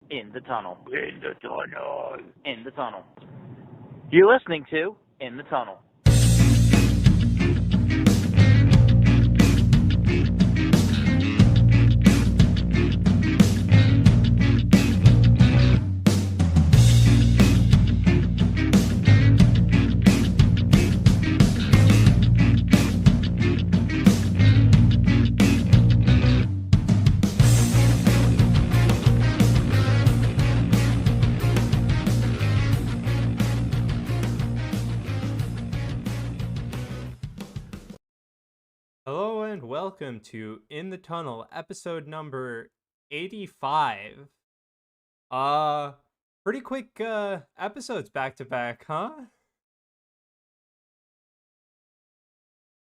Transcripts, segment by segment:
In the tunnel. In the tunnel. In the tunnel. You're listening to In the Tunnel. Hello and welcome to In the Tunnel, episode number 85. Pretty quick episodes back to back, huh?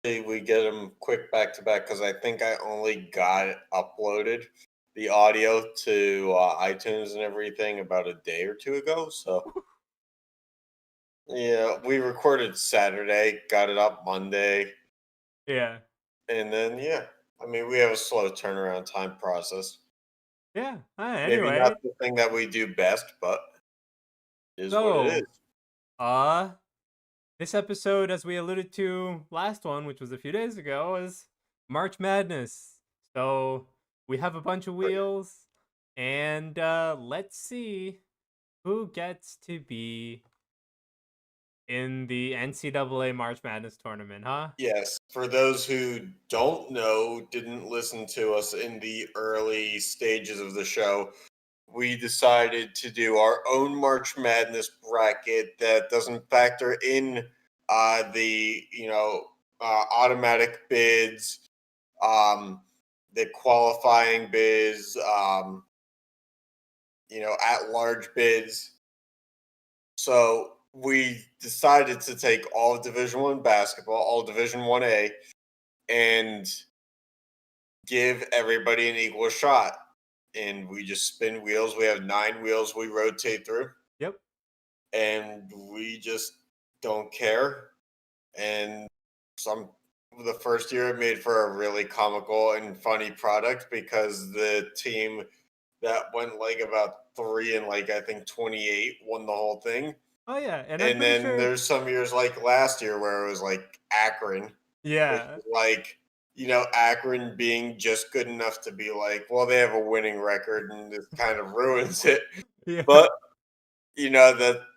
We get them quick back to back because I think I only got uploaded the audio to iTunes and everything about a day or two ago. So, yeah, we recorded Saturday, got it up Monday, Yeah. and then, I mean, we have a slow turnaround time process. Yeah. Maybe Anyway, not the thing that we do best, but it is what it is. This episode, as we alluded to last one, which was a few days ago, is March Madness. So we have a bunch of wheels, and let's see who gets to be in the NCAA March Madness tournament, huh? Yes, for those who don't know, didn't listen to us in the early stages of the show, we decided to do our own March Madness bracket that doesn't factor in the automatic bids, the qualifying bids, at large bids. So we decided to take all of Division One basketball, all Division 1A, and give everybody an equal shot. And we just spin wheels. We have 9 wheels we rotate through. Yep. And we just don't care. And the first year it made for a really comical and funny product because the team that went like about 3 and like I think 28 won the whole thing. Oh yeah, and I'm And pretty then sure. there's some years like last year where it was like Akron, which Yeah. is like, Akron being just good enough to be like, well, they have a winning record and it kind of ruins it. Yeah. But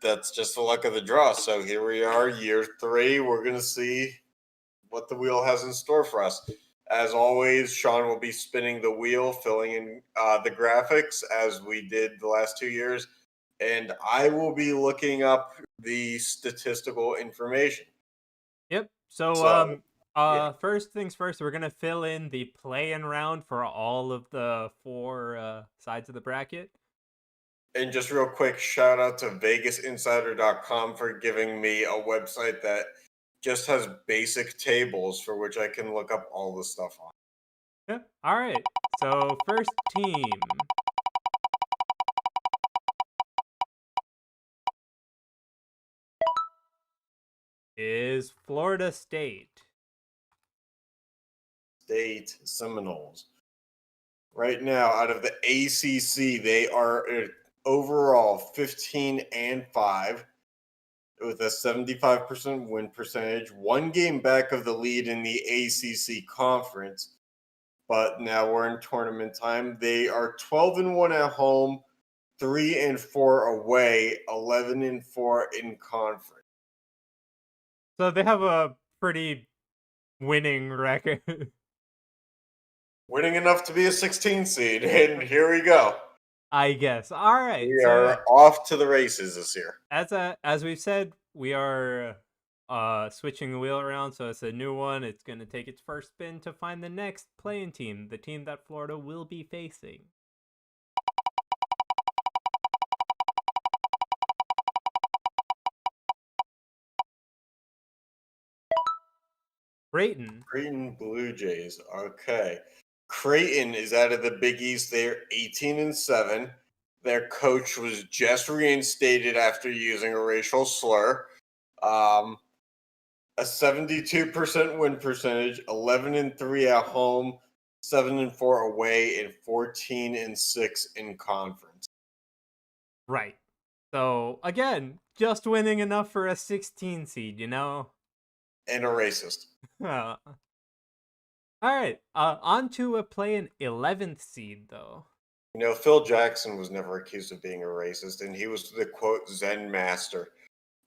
that's just the luck of the draw. So here we are, year 3. We're gonna see what the wheel has in store for us. As always, Sean will be spinning the wheel, filling in the graphics as we did the last 2 years, and I will be looking up the statistical information. Yep. So, So, yeah. first things first, we're gonna fill in the play-in round for all of the 4 sides of the bracket. And just real quick, shout out to VegasInsider.com for giving me a website that just has basic tables for which I can look up all the stuff on. Yep. All right. So, first team is Florida State. State Seminoles. Right now, out of the ACC, they are overall 15-5 with a 75% win percentage, 1 game back of the lead in the ACC conference. But now we're in tournament time. They are 12-1 at home, 3-4 away, 11-4 in conference. So they have a pretty winning record. Winning enough to be a 16 seed, and here we go. I guess. All right. We So are off to the races this year. as we've said, we are switching the wheel around, so it's a new one. It's going to take its first spin to find the next playing team, the team that Florida will be facing. Creighton. Creighton Blue Jays. Okay. Creighton is out of the Big East. They're 18-7. Their coach was just reinstated after using a racial slur. A 72% win percentage, 11-3 at home, 7-4 away, and 14-6 in conference. Right. So again, just winning enough for a 16 seed, you know? And a racist. All right. On to a play an 11th seed though. Phil Jackson was never accused of being a racist, and he was the quote Zen master.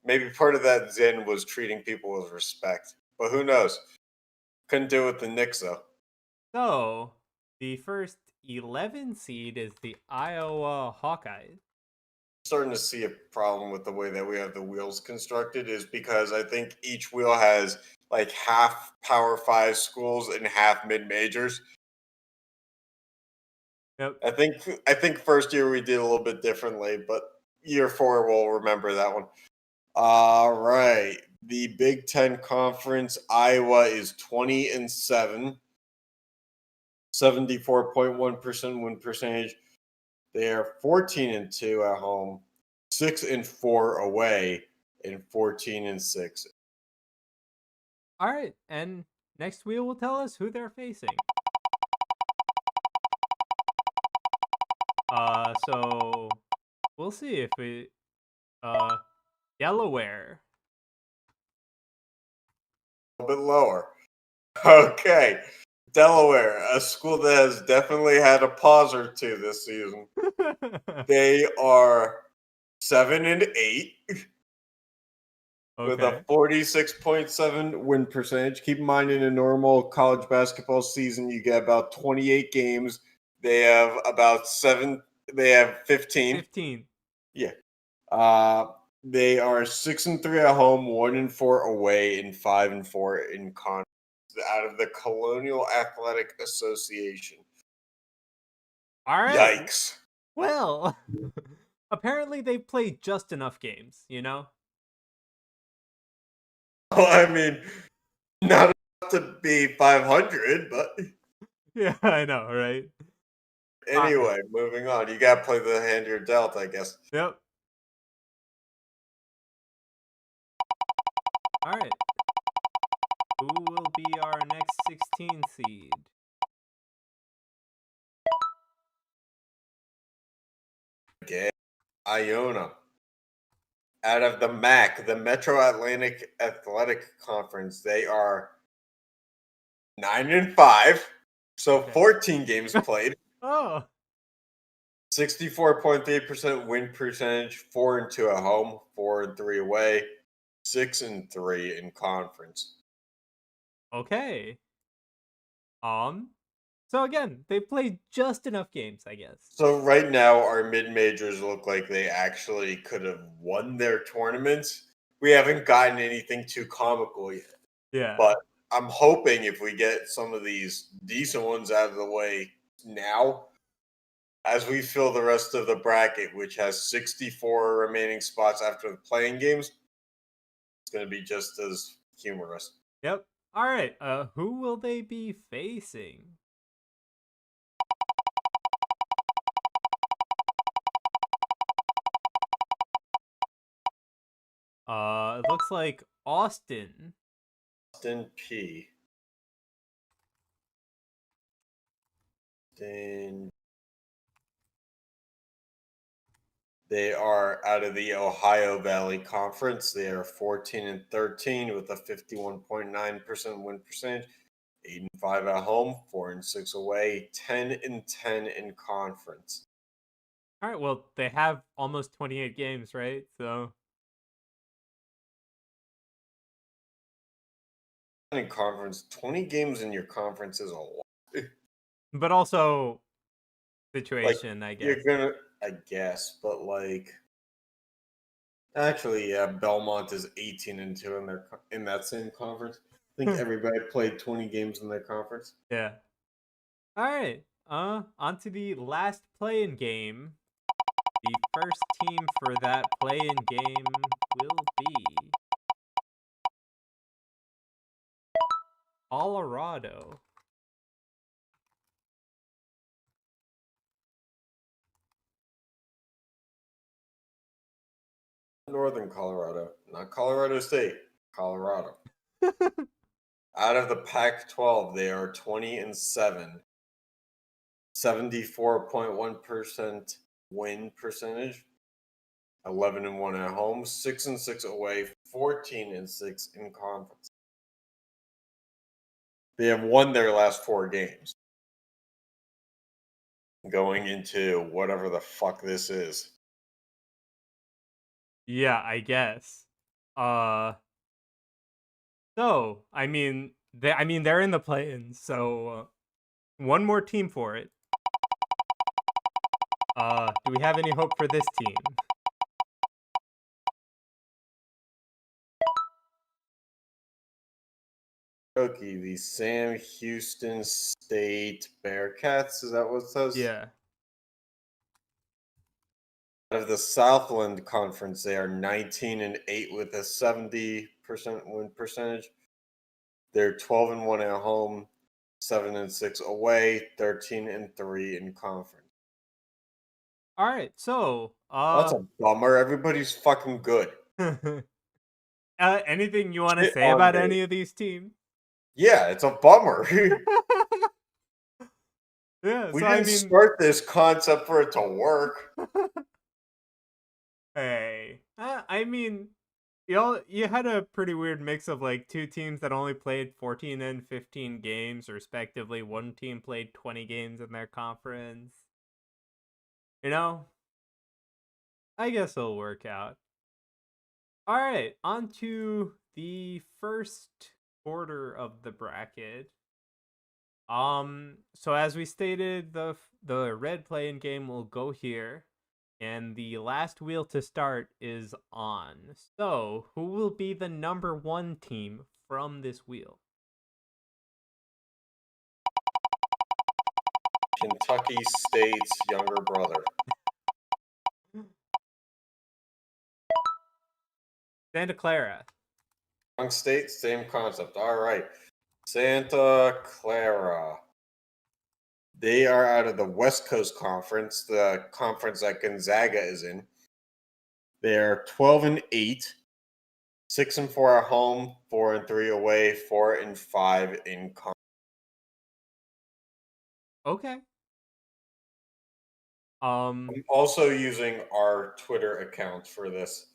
Maybe part of that Zen was treating people with respect, but who knows? Couldn't do it with the Knicks though. So the first 11 seed is the Iowa Hawkeyes. Starting to see a problem with the way that we have the wheels constructed is because I think each wheel has like half Power Five schools and half mid majors. Yep. I think first year we did a little bit differently, but year four we'll remember that one. All right. The Big Ten Conference, Iowa is 20-7, 74.1% win percentage. They are 14-2 at home, 6-4 away, and 14-6. All right, and next wheel will tell us who they're facing. So we'll see if we Delaware. A bit lower. Okay. Delaware, a school that has definitely had a pause or two this season. They are 7-8 with a Okay. 46.7 win percentage. Keep in mind, in a normal college basketball season, you get about 28 games. They have about 15. 15. Yeah. They are 6-3 at home, 1-4 away, and 5-4 in conference out of the Colonial Athletic Association. All right. Yikes. Well, apparently they played just enough games, you know? Well, I mean, not enough to be 500, but Yeah, I know, right? anyway, moving on. You got to play the hand you're dealt, I guess. Yep. All right. Who will be our next 16 seed? Okay. Iona. Out of the MAC, the Metro Atlantic Athletic Conference, they are 9-5, so Okay. 14 games played. Oh. 64.3% win percentage, 4-2 at home, 4-3 away, 6-3 in conference. Okay. So again, they played just enough games, I guess. So right now, our mid majors look like they actually could have won their tournaments. We haven't gotten anything too comical yet, Yeah. but I'm hoping if we get some of these decent ones out of the way now, as we fill the rest of the bracket, which has 64 remaining spots after the playing games, it's going to be just as humorous. Yep. All right. Who will they be facing? It looks like Austin. Austin P. Then they are out of the Ohio Valley Conference. They are 14-13 with a 51.9% win percentage, 8-5 at home, 4-6 away, 10-10 in conference. All right. Well, they have almost 28 games, right? So. In conference, 20 games in your conference is a lot. But also Like, situation, I guess. I guess, but actually, yeah, Belmont is 18-2 in that same conference. I think everybody played 20 games in their conference. Yeah. All right. On to the last play-in game. The first team for that play-in game will be Colorado. Northern Colorado, not Colorado State, Colorado. Out of the Pac 12, they are 20-7, 74.1% win percentage, 11-1 at home, 6-6 away, 14-6 in conference. They have won their last 4 games. Going into whatever the fuck this is. Yeah, I guess. So they're in the play-in, so one more team for it. Do we have any hope for this team? Okay, the Sam Houston State Bearcats. Is that what it says? Yeah. Out of the Southland Conference, they are 19-8 with a 70% win percentage. They're 12-1 at home, 7-6 away, 13-3 in conference. All right. So, That's a bummer. Everybody's fucking good. anything you want to Shit say on about me. any of these teams? Yeah, it's a bummer. Yeah. We So didn't start this concept for it to work. Hey, you had a pretty weird mix of like two teams that only played 14 and 15 games respectively. One team played 20 games in their conference. I guess it'll work out. All right, on to the first quarter of the bracket. So as we stated, the red play-in game will go here. And the last wheel to start is on. So, who will be the number 1 team from this wheel? Kentucky State's younger brother. Santa Clara. Young State, same concept. All right. Santa Clara. They are out of the West Coast Conference, the conference that Gonzaga is in. They're 12-8, 6-4 at home, 4-3 away, 4-5 in conference. Okay. I'm also using our Twitter account for this.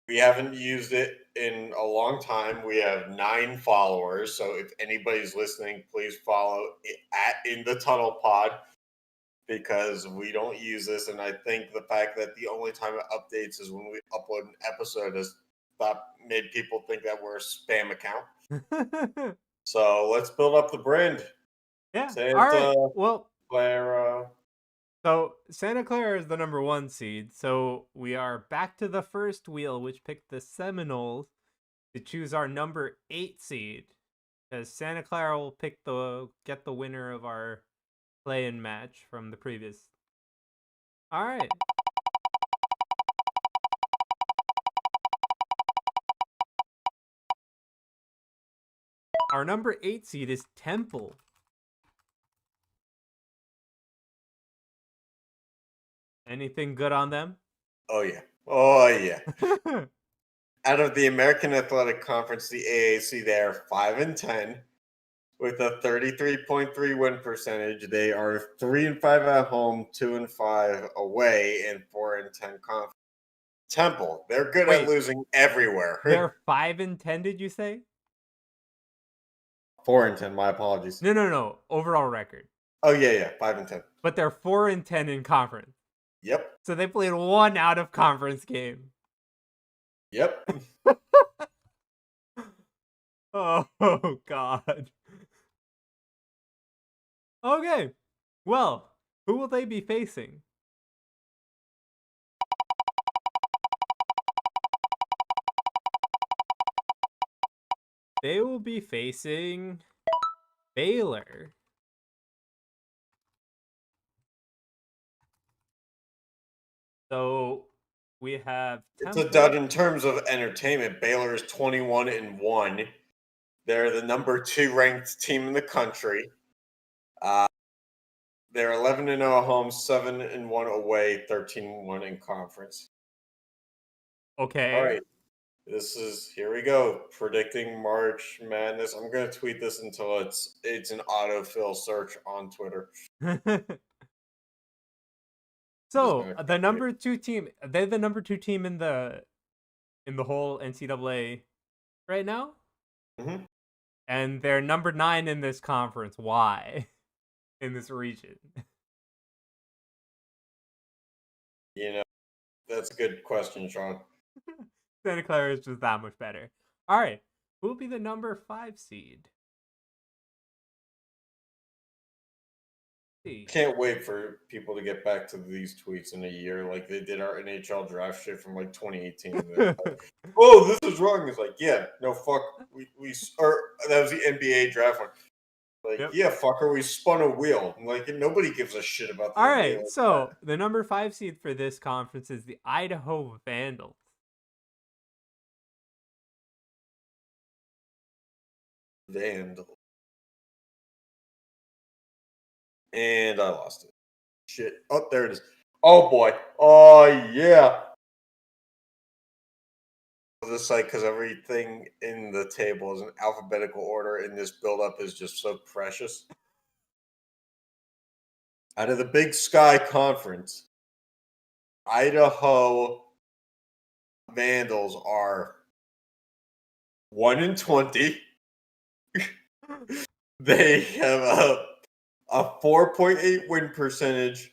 We haven't used it in a long time. We have 9 followers. So if anybody's listening, please follow it at In the Tunnel Pod, because we don't use this. And I think the fact that the only time it updates is when we upload an episode has made people think that we're a spam account. So let's build up the brand. Yeah. Santa All right. Well, Clara. so Santa Clara is the number 1 seed. So we are back to the first wheel, which picked the Seminoles to choose our number 8 seed. Because Santa Clara will get the winner of our play-in match from the previous. All right. Our number 8 seed is Temple. Anything good on them? Oh, yeah. Oh, yeah. Out of the American Athletic Conference, the AAC, they are 5-10 with a 33.3 win percentage. They are 3-5 at home, 2-5 away, and 4-10 conference. Temple, they're good Wait. at losing everywhere. They're 5-10, did you say? 4-10. My apologies. No. Overall record. Oh yeah, 5-10. But they're 4-10 in conference. Yep. So they played 1 out of conference game. Yep. Oh God. Okay. Well, who will they be facing? They will be facing Baylor. So we have It's Temple. a dud in terms of entertainment. Baylor is 21-1. They're the number 2 ranked team in the country. They're 11-0 at home, 7-1 away, 13-1 in conference. Okay. All right. Here we go. Predicting March Madness. I'm going to tweet this until it's an autofill search on Twitter. So gonna the copy it. number 2 team, they're the number 2 team in the whole NCAA right now, Mhm. and they're number 9 in this conference. Why? In this region? You know, that's a good question, Sean. Santa Clara is just that much better. All right, who will be the number 5 seed? See. Can't wait for people to get back to these tweets in a year, like they did our NHL draft shit from like 2018. They're like, oh, this is wrong. It's like, yeah, no, fuck. Or that was the NBA draft one. Like, Yep. yeah, fucker, we spun a wheel. Like, nobody gives a shit about the All NBA right, like so the number 5 seed for this conference is the Idaho Vandals. that. Vandal. And I lost it. Shit. Oh, there it is. Oh boy. Oh yeah. This site because everything in the table is in alphabetical order, and this buildup is just so precious. Out of the Big Sky Conference, Idaho Vandals are 1-20. They have a 4.8 win percentage,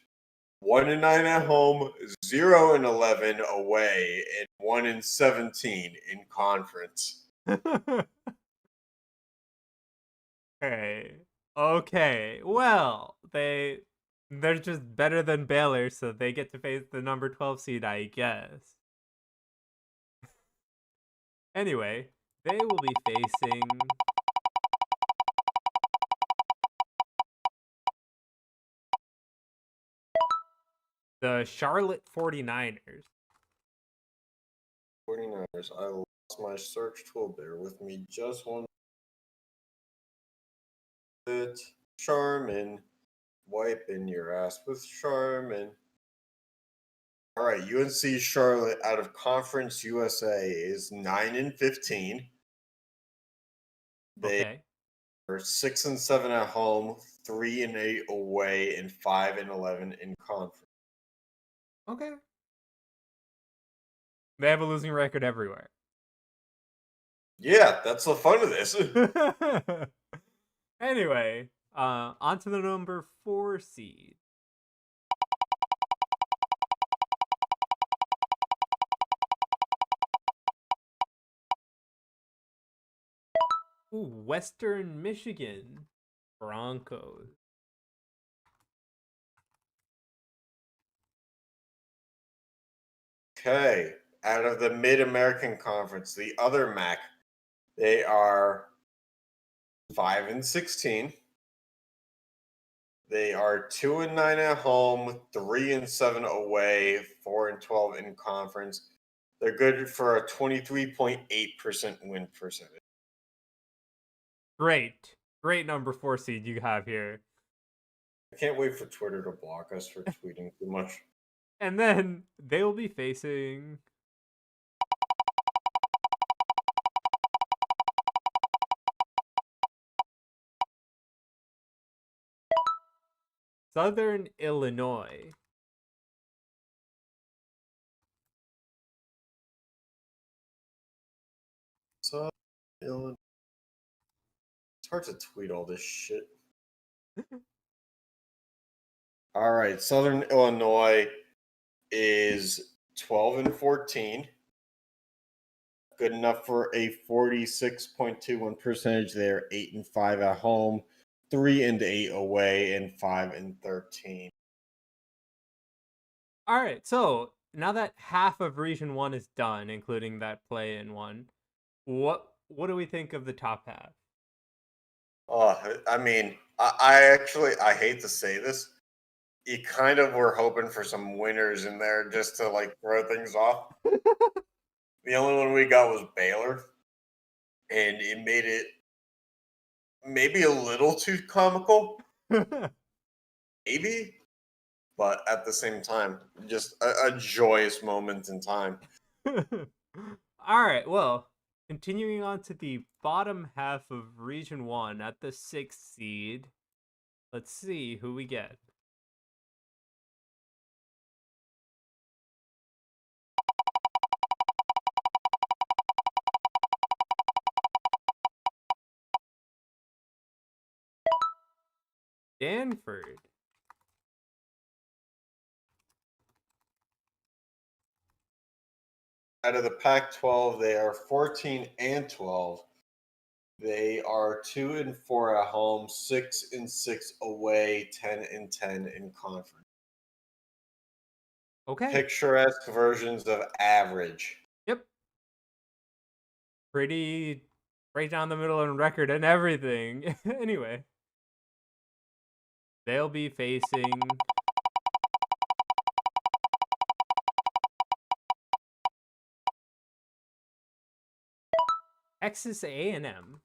1-9 at home, 0-11 away, and 1-17 in conference. Okay. Okay. Well, they're just better than Baylor, so they get to face the number 12 seed, I guess. Anyway, they will be facing the Charlotte 49ers. 49ers. I lost my search tool. Bear with me just one bit. Charmin. Wiping your ass with Charmin. All right, UNC Charlotte out of Conference USA is 9-15. They Okay. are 6-7 at home, 3-8 away, and 5-11 in conference. Okay. They have a losing record everywhere. Yeah, that's the fun of this. Anyway, on to the number 4 seed. Ooh, Western Michigan Broncos. Okay, out of the Mid American Conference, the other MAC, they are 5-16. They are 2-9 at home, 3-7 away, 4-12 in conference. They're good for a 23.8% win percentage. Great number 4 seed you have here. I can't wait for Twitter to block us for tweeting too much. And then they will be facing Southern Illinois. So, it's hard to tweet all this shit. All right, Southern Illinois is 12-14. Good enough for a 46.21 percentage. They're 8-5 at home, 3-8 away, and 5-13. All right, so now that half of Region 1 is done, including that play-in one, what do we think of the top half? I mean, I hate to say this. You kind of were hoping for some winners in there just to like throw things off. The only one we got was Baylor, and it made it maybe a little too comical, maybe, but at the same time, just a joyous moment in time. All right, well, continuing on to the bottom half of Region 1 at the 6th seed. Let's see who we get. Stanford. Out of the Pac-12, they are 14-12. They are 2-4 at home, 6-6 away, 10-10 in conference. Okay. Picturesque versions of average. Yep. Pretty right down the middle in record and everything. Anyway. They'll be facing Texas A&M.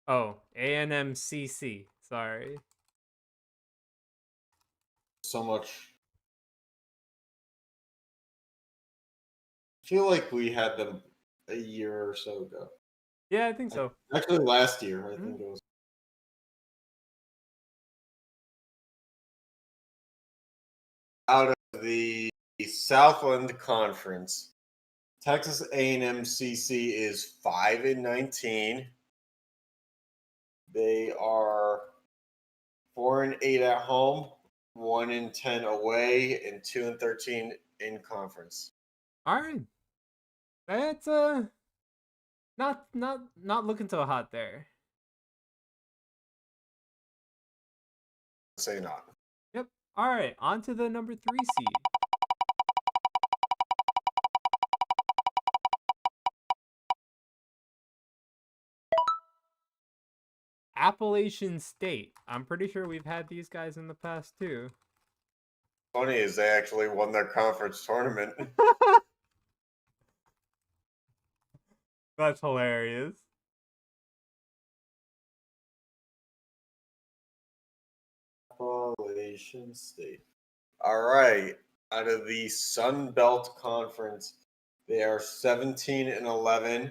Oh, A&M-CC. Sorry. So much. I feel like we had them a year or so ago. Yeah, I think so. Actually, last year, I think it was. Out of the Southland Conference, Texas A&M CC is 5-19. They are 4-8 at home, 1-10 away, and 2-13 in conference. All right. That's not looking so hot there. Say not. Yep. All right, on to the number 3 seed. Appalachian State. I'm pretty sure we've had these guys in the past too. Funny is they actually won their conference tournament. That's hilarious. Appalachian State. All right. Out of the Sun Belt Conference, they are 17-11,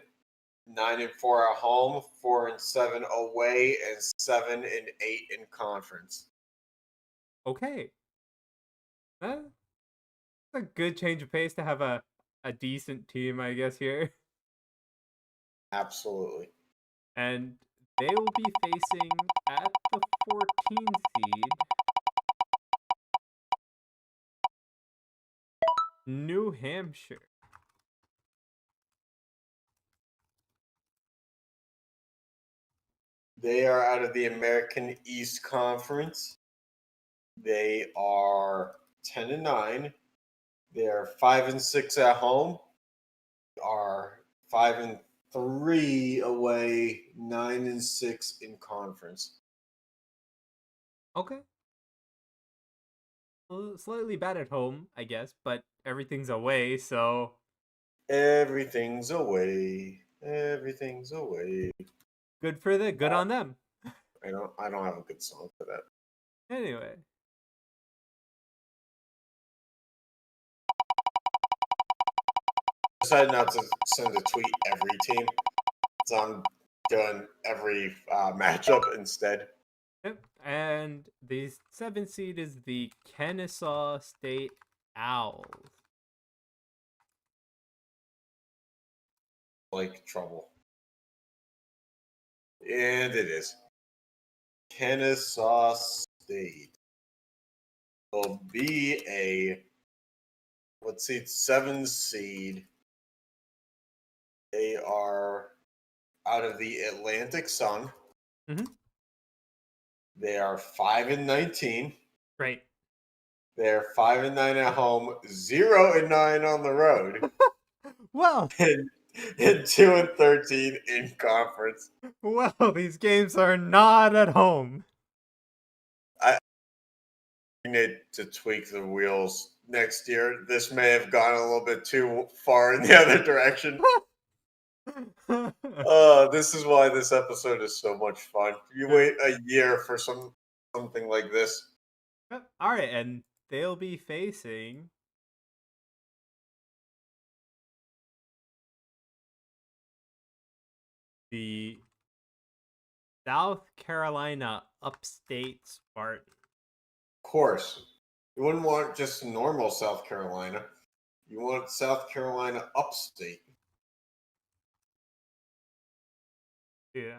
9-4 at home, 4-7 away, and 7-8 in conference. Okay. That's a good change of pace to have a decent team, I guess, here. Absolutely. And they will be facing at the 14 seed New Hampshire. They are out of the American East Conference. They are 10-9. They are 5-6 at home. They are 5-3 away, 9-6 in conference. Okay. Slightly bad at home, I guess, but everything's away, so Everything's away. Everything's away. good on them. I don't have a good song for that. Anyway. Decided not to send a tweet every team, so I'm doing every matchup instead. Yep. And the 7th seed is the Kennesaw State Owls. Like trouble. And it is. Kennesaw State will be a, let's see, 7 seed. They are out of the Atlantic Sun. Mhm. They are 5-19. Great. They're 5-9 at home, 0-9 on the road, Well, and 2-13 in conference. these games are not at home. We need to tweak the wheels next year. This may have gone a little bit too far in the other direction. This is why this episode is so much fun. You wait a year for something like this. All right, and they'll be facing the South Carolina Upstate Spartans. Of course, you wouldn't want just normal South Carolina. You want South Carolina upstate. Yeah.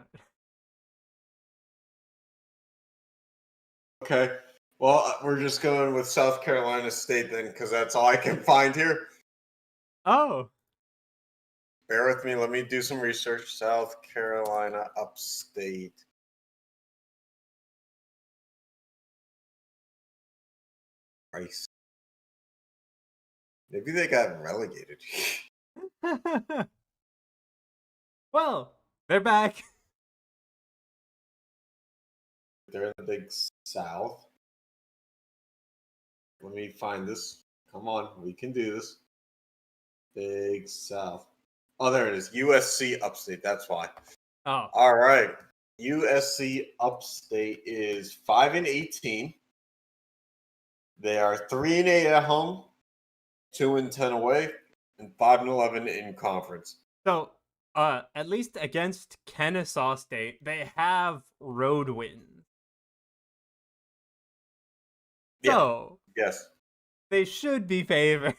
Okay. Well, we're just going with South Carolina State then, because that's all I can find here. Oh. Bear with me. Let me do some research. South Carolina Upstate. Christ. Maybe they got relegated. Well, they're back. They're in the Big South. Let me find this. Come on, we can do this. Big South. Oh, there it is. USC Upstate. That's why. Oh. All right. USC Upstate is 5-18. They are 3-8 at home, 2-10 away, and 5-11 in conference. So, at least against Kennesaw State, they have road wins. Yeah. So, Yes. they should be favored.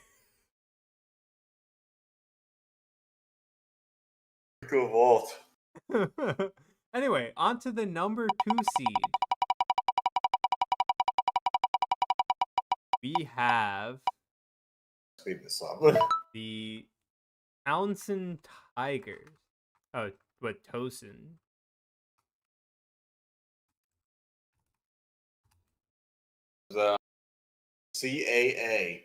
Go Vault. Anyway, on to the number 2 seed. We have Speed this up. the Towson Tigers. Oh, what, Towson? The CAA.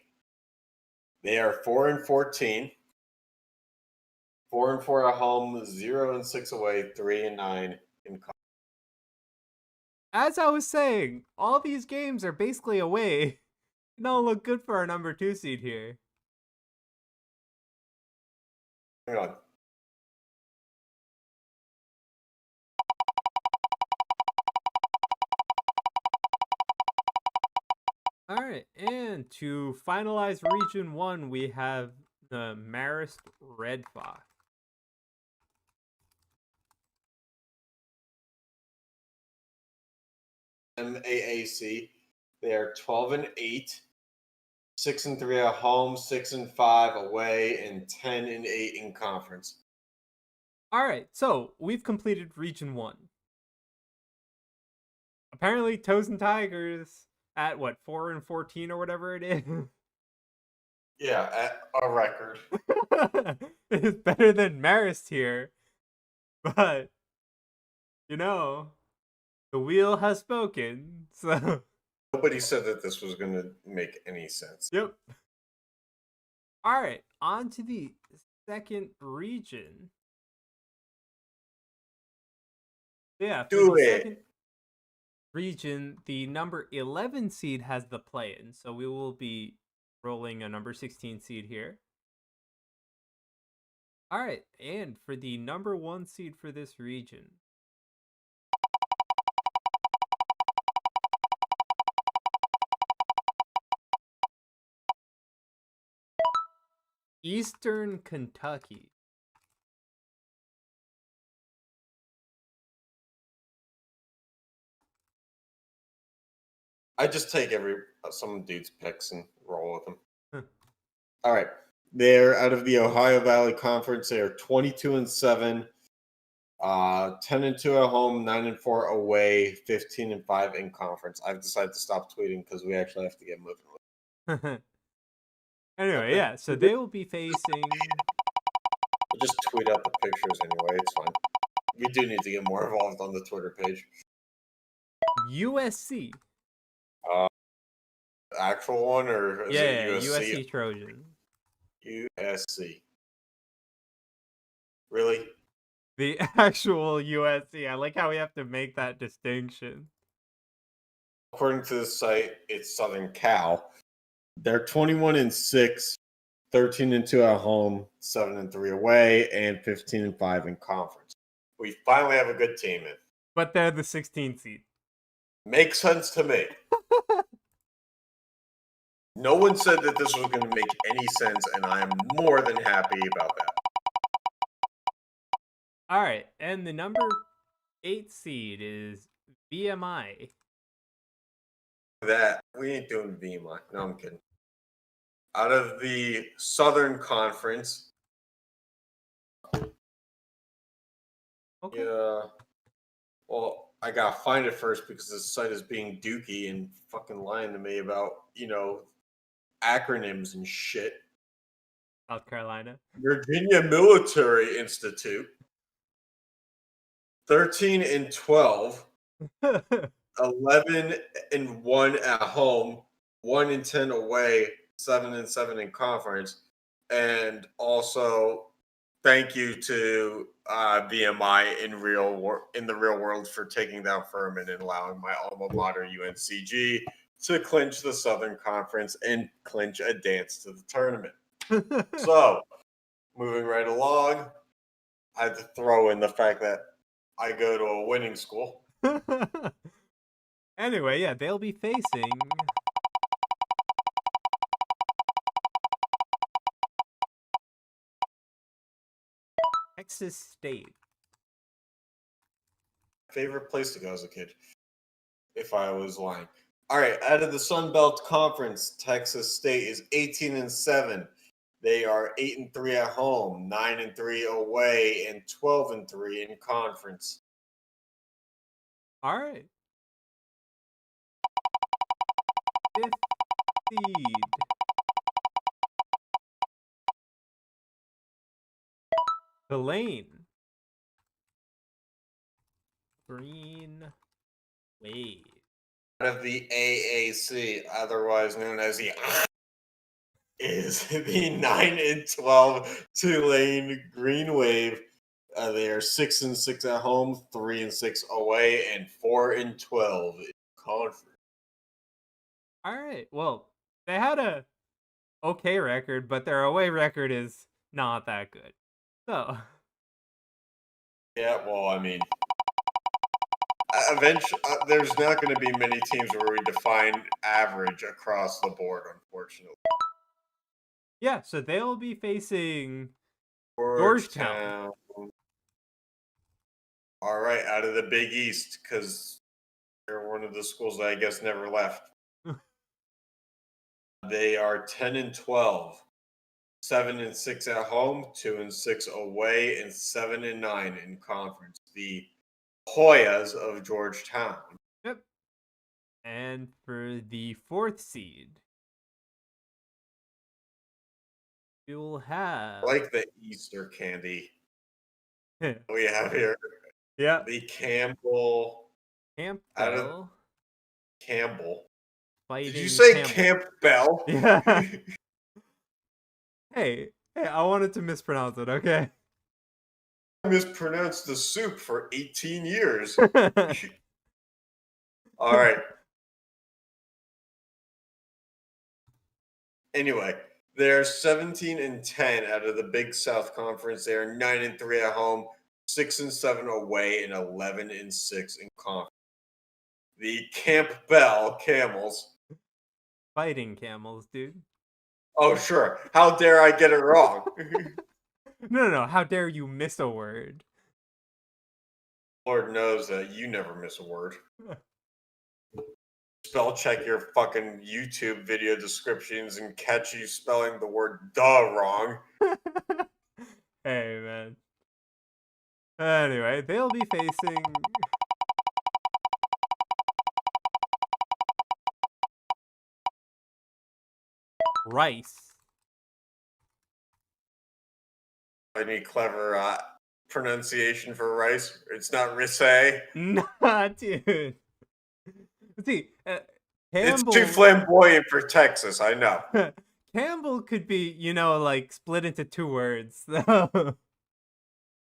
They are 4-14. 4-4 at home, 0-6 away, 3-9 in conference. As I was saying, all these games are basically away. Don't look good for our number 2 seed here. Hang on. Alright, and to finalize Region 1, we have the Marist Red Fox. MAAC. They are 12-8, 6-3 at home, 6-5 away, and 10-8 in conference. Alright, so we've completed Region 1. Apparently, Towson Tigers at what, 4-14 or whatever it is? Yeah, at a record. It's better than Marist here. But, you know, the wheel has spoken, so. Nobody said that this was going to make any sense. Yep. Alright, on to the second region. Yeah, for Do the it. second region, the number 11 seed has the play-in, so we will be rolling a number 16 seed here. Alright, and for the number 1 seed for this region, Eastern Kentucky. I just take some dude's picks and roll with them. Huh. All right. They're out of the Ohio Valley Conference. They are 22-7, 10-2 at home, 9-4 away, 15-5 in conference. I've decided to stop tweeting because we actually have to get moving. Anyway, yeah, so they will be facing. We'll just tweet out the pictures anyway. It's fine. We do need to get more involved on the Twitter page. USC. Actual one or is Yeah, it USC? USC Trojans. USC. Really? The actual USC. I like how we have to make that distinction. According to the site, it's Southern Cal. They're 21-6, 13-2 at home, 7-3 away, and 15-5 in conference. We finally have a good team in. But they're the 16th seed. Makes sense to me. No one said that this was going to make any sense, and I am more than happy about that. All right, and the number 8 seed is VMI. That we ain't doing VMI. No, I'm kidding. Out of the Southern Conference, Okay. Yeah. Well, I gotta find it first because this site is being dookie and fucking lying to me about, acronyms and shit. South Carolina. Virginia Military Institute, 13 and 12, 11 and 1 at home, 1 and 10 away, 7 and 7 in conference. And also thank you to BMI in the real world for taking down Furman and allowing my alma mater UNCG to clinch the Southern Conference and clinch a dance to the tournament. So, moving right along, I had to throw in the fact that I go to a winning school. Anyway, yeah, they'll be facing Texas State. Favorite place to go as a kid, if I was lying. All right, out of the Sun Belt Conference, Texas State is 18 and 7. They are 8 and 3 at home, 9 and 3 away, and 12 and 3 in conference. All right. Fifth seed. Tulane. Green Wave. Out of the AAC, otherwise known as the is the 9 and 12 Tulane Green Wave. They are 6 and 6 at home, 3 and 6 away, and 4 and 12 in conference. All right. Well, they had a okay record, but their away record is not that good. So, Yeah, well, I mean, eventually, there's not going to be many teams where we define average across the board, unfortunately. yeah, so they'll be facing Georgetown. All right, out of the Big East, because they're one of the schools that I guess never left. They are 10 and 12, 7 and 6 at home, 2 and 6 away, and 7 and 9 in conference. The Hoyas of Georgetown. Yep. And for the fourth seed, we will have I like the Easter candy we have here. yeah, The Campbell. Campbell Campbell. fighting. Did you say Campbell. Campbell? Yeah. Hey, I wanted to mispronounce it, okay? I mispronounced the soup for 18 years. All right. Anyway, they're 17 and 10 out of the Big South Conference. They are 9 and 3 at home, 6 and 7 away, and 11 and 6 in conference. The Campbell Camels. Fighting camels, dude. Oh, sure. How dare I get it wrong? No. How dare you miss a word? Lord knows that you never miss a word. Spell check your fucking YouTube video descriptions and catch you spelling the word "duh" wrong. Hey, man. Anyway, they'll be facing Rice. Any clever pronunciation for rice? It's not Rice. Nah, dude. See, It's Campbell. too flamboyant for Texas, I know. Campbell could be, like split into two words.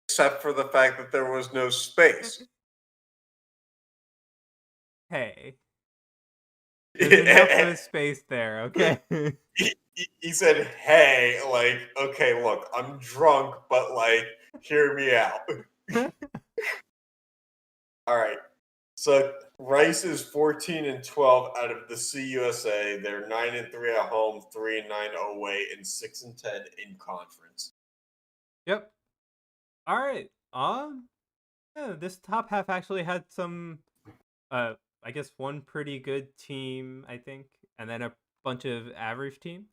Except for the fact that there was no space. Hey. There's enough of a space there, okay? He said, hey, like, okay, look, I'm drunk, but like, hear me out. All right. So Rice is 14 and 12 out of the CUSA. They're 9 and 3 at home, 3 and 9 away, and 6 and 10 in conference. Yep. All right. Yeah, this top half actually had some I guess one pretty good team, I think, and then a bunch of average team.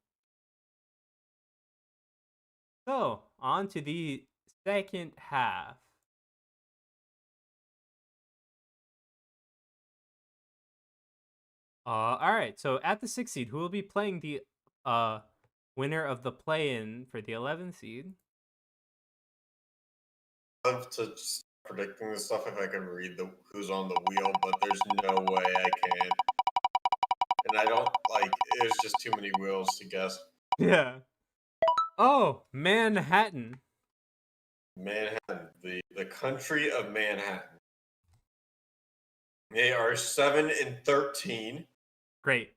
So, on to the second half. All right. So at the 6th seed, who will be playing the winner of the play-in for the 11th seed? I'd love to just predicting this stuff if I could read the who's on the wheel, but there's no way I can. And I don't like. There's just too many wheels to guess. Yeah. Oh, Manhattan. Manhattan, the country of Manhattan. They are 7-13. Great.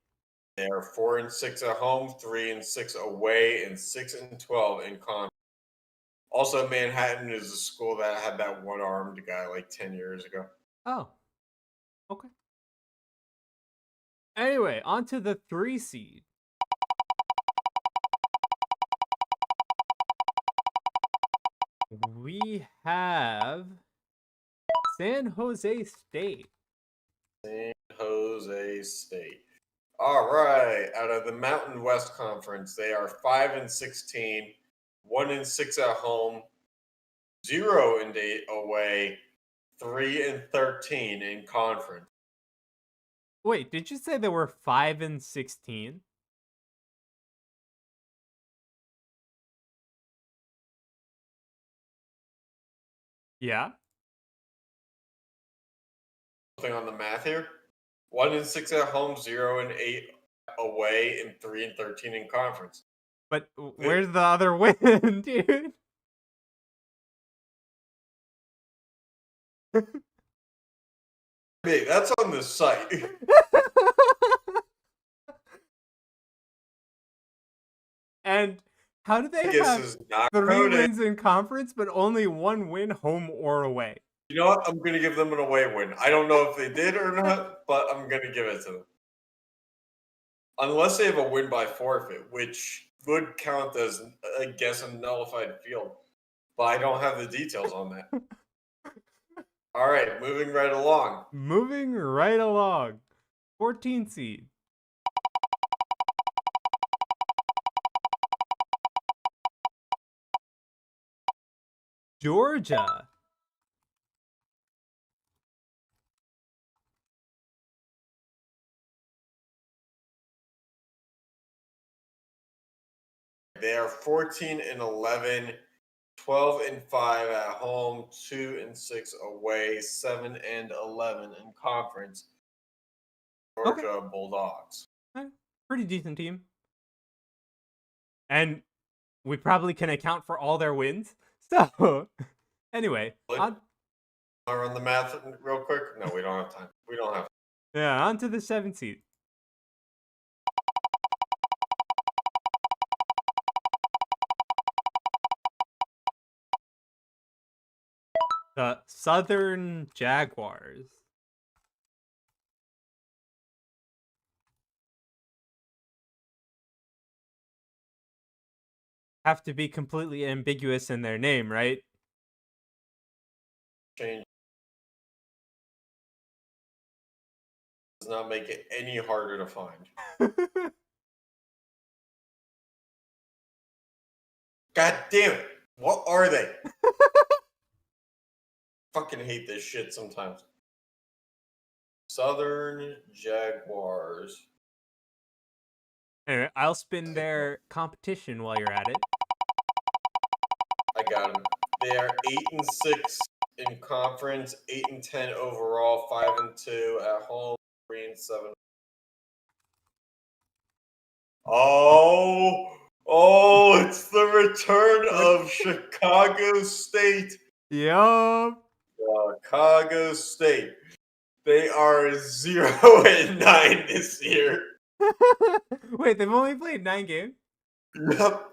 They are 4-6 at home, 3-6 away, and 6-12 in con. Also, Manhattan is a school that had that one-armed guy like 10 years ago. Oh. Okay. Anyway, on to the 3 seed. We have San Jose State. San Jose State. All right. Out of the Mountain West Conference, they are 5-16, 1-6 at home, 0-8 away, 3-13 in conference. Wait, did you say they were 5-16? Yeah. Thing on the math here. 1-6 at home, 0-8 away, and 3-13 in conference. But where's the other win, dude? Hey, that's on the site. And how do they This have is not 3 coded. wins in conference, but only 1 win home or away? You know what? I'm going to give them an away win. I don't know if they did or not, but I'm going to give it to them. Unless they have a win by forfeit, which would count as, I guess, a nullified field. But I don't have the details on that. All right, moving right along. Moving right along. 14th seed. Georgia. They are 14-11, 12-5 at home, 2-6 away, 7-11 in conference. Georgia Bulldogs. Pretty decent team. And we probably can account for all their wins. So, anyway. Want to run the math real quick? No, we don't have time. We don't have. Yeah, on to the 7th seed. The Southern Jaguars. Have to be completely ambiguous in their name, right? Change does not make it any harder to find. God damn it! What are they? Fucking hate this shit sometimes. Southern Jaguars. Anyway, I'll spin their competition while you're at it. I got them. They are 8-6 in conference, 8-10 overall, 5-2 at home, 3-7. Oh, it's the return of Chicago State. Yup. Chicago State. They are 0-9 this year. Wait, they've only played 9 games? Yep.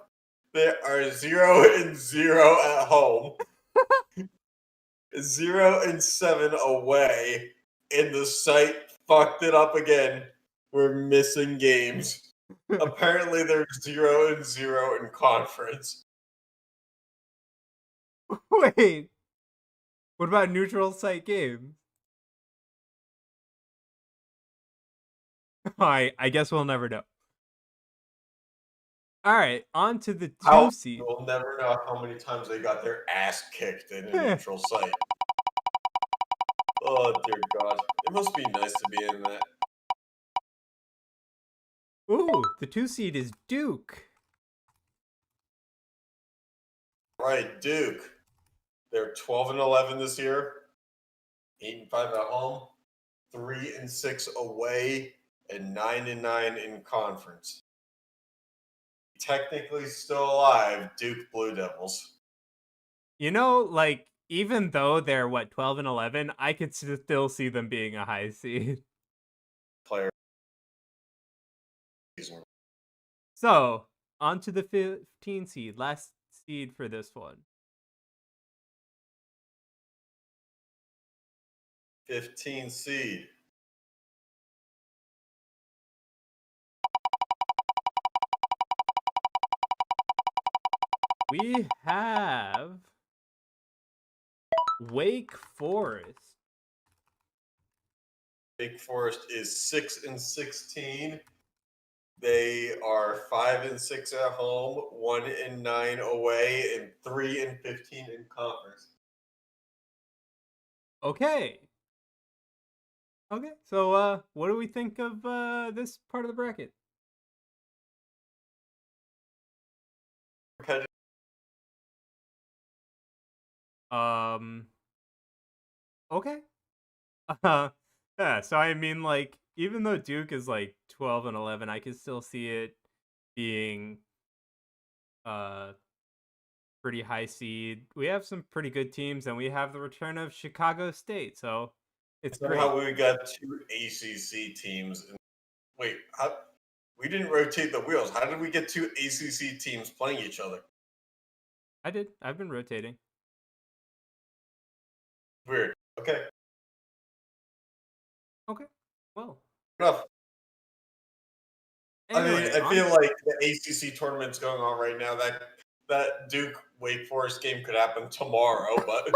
They are 0-0 at home. 0-7 away. And the site fucked it up again. We're missing games. Apparently they're 0-0 in conference. Wait. What about neutral site games? I guess we'll never know. All right, on to the 2 seed. We'll never know how many times they got their ass kicked in a neutral site. Oh, dear God. It must be nice to be in that. Ooh, the 2 seed is Duke. Right, Duke. They're 12-11 this year, 8-5 at home, 3-6 away, and 9-9 in conference. Technically still alive, Duke Blue Devils. You know, like, even though they're, 12 and 11, I could still see them being a high seed. Player. So, on to the 15 seed, last seed for this one. 15 seed. We have Wake Forest. Wake Forest is 6-16. They are 5-6 at home, 1-9 away, and 3-15 in conference. Okay. So what do we think of this part of the bracket? Competitive. Okay. Yeah, so I mean, like, even though Duke is like 12 and 11, I can still see it being pretty high seed. We have some pretty good teams, and we have the return of Chicago State, so it's great. Somehow we got 2 ACC teams. Wait, we didn't rotate the wheels. How did we get 2 ACC teams playing each other? I did. I've been rotating. Weird. Okay. Okay. Well. Enough. Anyway, I feel like the ACC tournament's going on right now. That Duke Wake Forest game could happen tomorrow, but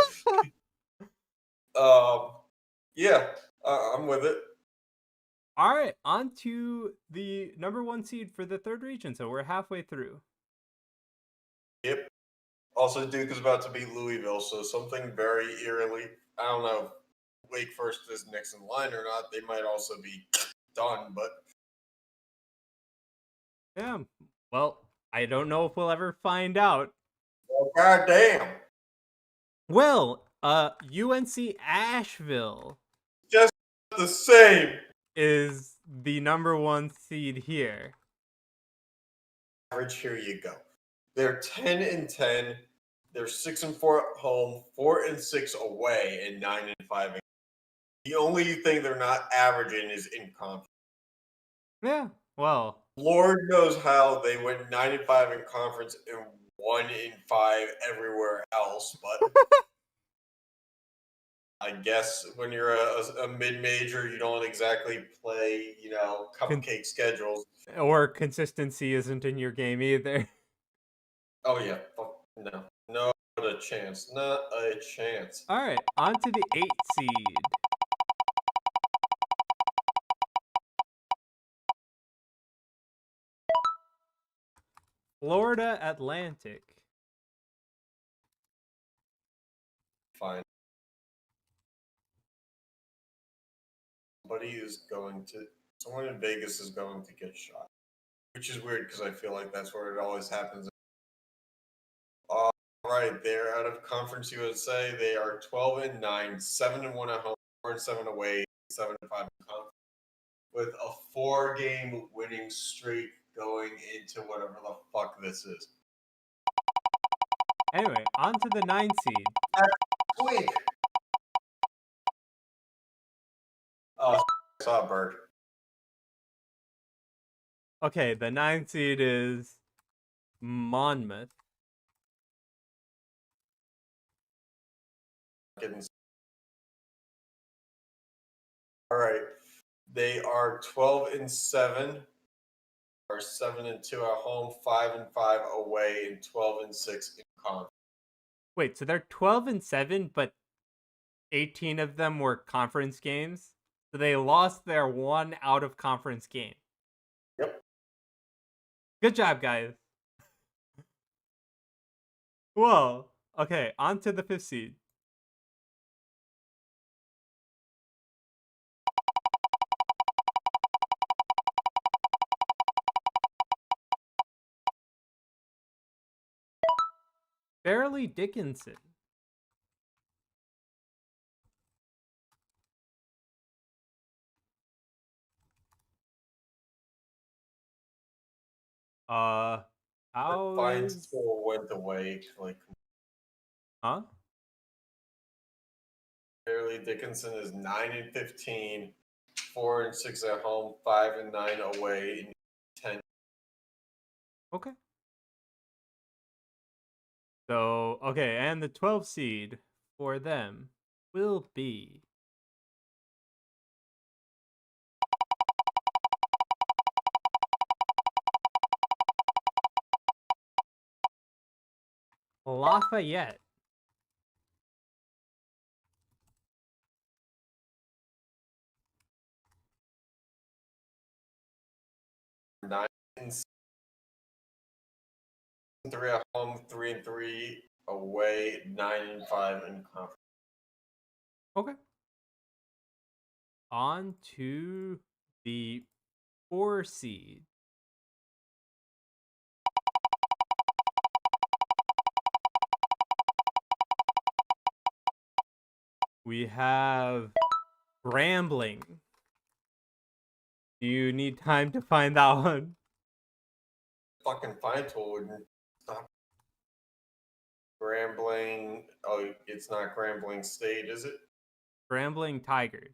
yeah, I'm with it. All right, on to the number 1 seed for the 3rd region. So we're halfway through. Yep. Also, Duke is about to beat Louisville, so something very eerily. I don't know if Wake Forest is next in line or not. They might also be done, but Yeah. Well, I don't know if we'll ever find out. well, goddamn. Well, UNC Asheville Just the same. is the number 1 seed here. Average, here you go. They're 10-10. They're 6-4 at home, 4-6 away, and 9-5. The only thing they're not averaging is in conference. Yeah. Well, Lord knows how they went 9-5 in conference and 1-5 everywhere else, but I guess when you're a mid-major, you don't exactly play, cupcake schedules. or consistency isn't in your game either. Oh yeah, no, not a chance, not a chance. All right, on to the 8 seed. Florida Atlantic. Fine. Someone in Vegas is going to get shot, which is weird because I feel like that's where it always happens. All right, they're out of Conference USA. They are 12-9, 7-1 at home, 4-7 away, 7-5 in conference, with a 4-game winning streak going into whatever the fuck this is. Anyway, on to the 9 seed. Week. Oh, I saw a bird. Okay, the 9 seed is Monmouth. All right, they are 12-7, are 7-2 at home, 5-5 away, and 12-6 in conference. Wait, so they're 12-7, but 18 of them were conference games? So they lost their 1 out of conference game. Yep. Good job, guys. Whoa. Okay, on to the 5th seed. Fairleigh Dickinson. How Fine is still went away. Like huh? Fairleigh Dickinson is 9-15, 4-6 at home, 5-9 away, and 10. Okay. So okay, and the 12 seed for them will be Lafayette. Nine and 3 at home, 3-3 away, 9-5 in conference. Okay. On to the 4 seed. We have Grambling. Do you need time to find that one? Fucking fine tool wouldn't stop. Grambling. Oh, it's not Grambling State, is it? Grambling Tigers.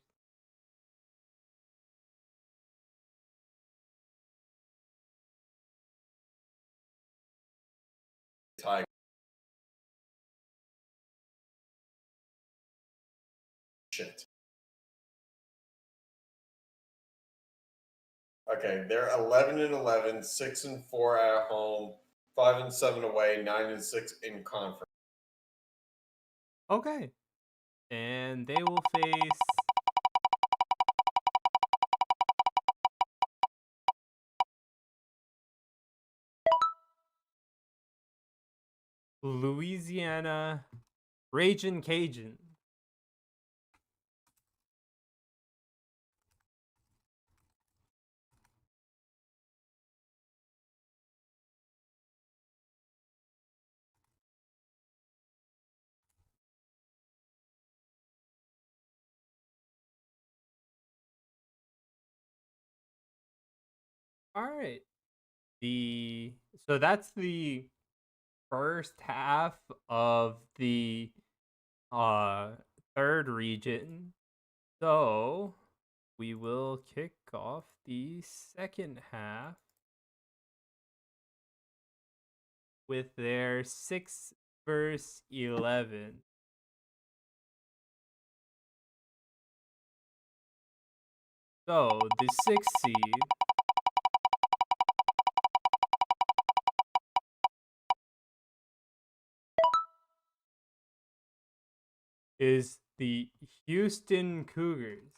Tiger. Shit. Okay, they're 11-11, 6-4 at home, 5-7 away, 9-6 in conference. Okay. And they will face Louisiana Ragin' Cajun. All right. So that's the first half of the third region. So we will kick off the second half with their 6 versus 11. So the 6th seed is the Houston Cougars.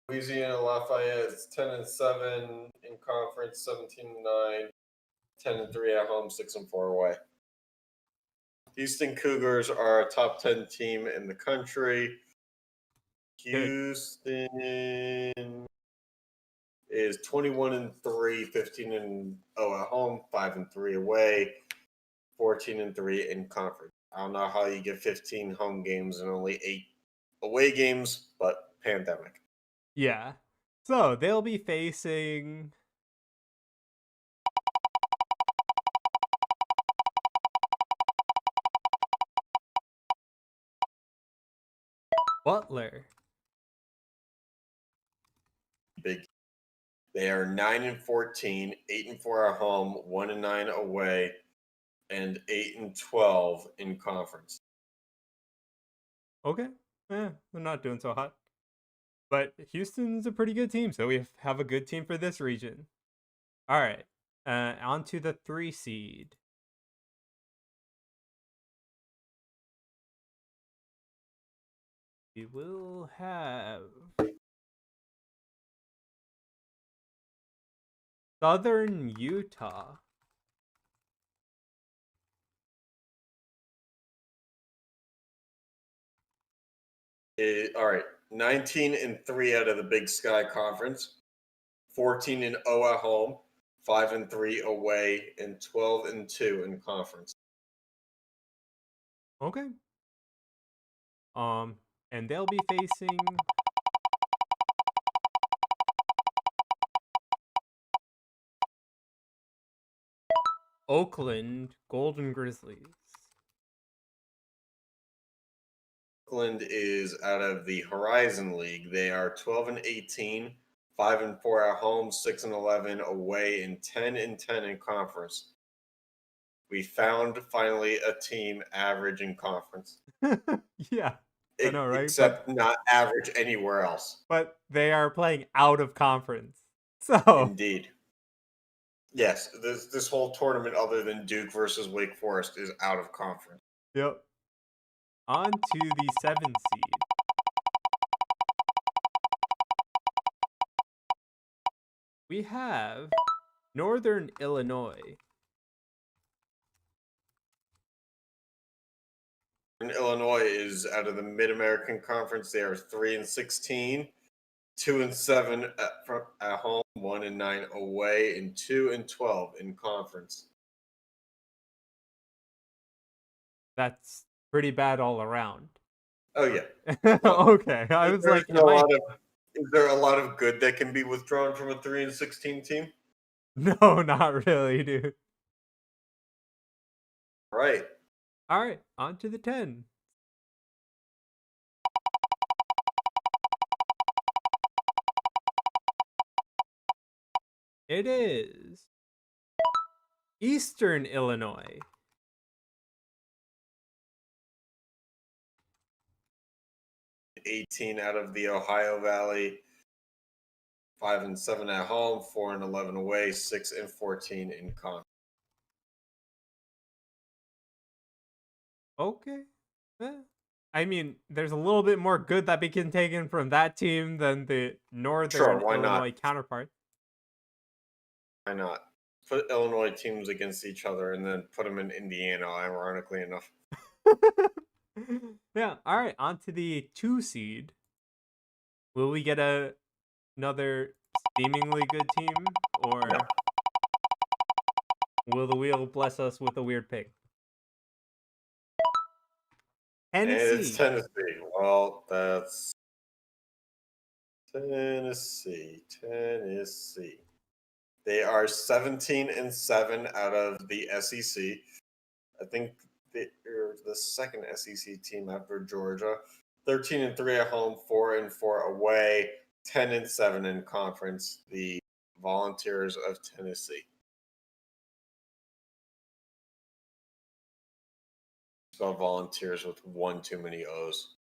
Louisiana Lafayette is 10-7 in conference, 17-9, 10-3 at home, 6-4 away. Houston Cougars are a top 10 team in the country. Houston is 21-3, 15-0 at home, 5-3 away, 14-3 in conference. I don't know how you get 15 home games and only 8 away games, but pandemic. Yeah. So they'll be facing Butler. Big. They are 9-14, 8-4 at home, 1-9 away, and 8-12 in conference. Okay. They're not doing so hot. But Houston's a pretty good team, so we have a good team for this region. All right. On to the 3 seed. We will have Southern Utah. All right, 19-3 out of the Big Sky Conference, 14-0 at home, 5-3 away, and 12-2 in conference. Okay. And they'll be facing Oakland Golden Grizzlies. Oakland is out of the Horizon League. They are 12-18, 5-4 at home, 6-11 away, and 10-10 in conference. We found finally a team average in conference. Yeah, I know, right? Except not average anywhere else. But they are playing out of conference. So, Indeed. Yes, this whole tournament, other than Duke versus Wake Forest, is out of conference. yep. On to the 7th seed. We have Northern Illinois. Illinois is out of the Mid-American Conference. They are 3-16, 2-7 at home, 1-9 away, and 2-12 in conference. That's pretty bad all around. Oh yeah. Okay, I was like, is there a lot of good that can be withdrawn from a 3-16 team? no, not really, dude. Right. All right, on to the 10. It is Eastern Illinois. '18 out of the Ohio Valley, 5-7 at home, 4-11 away, 6-14 in conference. Okay. I mean, there's a little bit more good that can be taken from that team than the Northern why not? Illinois counterpart. Why not? Put Illinois teams against each other and then put them in Indiana, ironically enough. Yeah, all right, on to the 2 seed. Will we get another seemingly good team, or No. will the wheel bless us with a weird pick? And it's Tennessee. Tennessee. Well, that's Tennessee. They are 17-7 out of the SEC. I think they're the second SEC team after Georgia. 13-3 at home, 4-4 away, 10-7 in conference. The Volunteers of Tennessee. Spell Volunteers with one too many O's.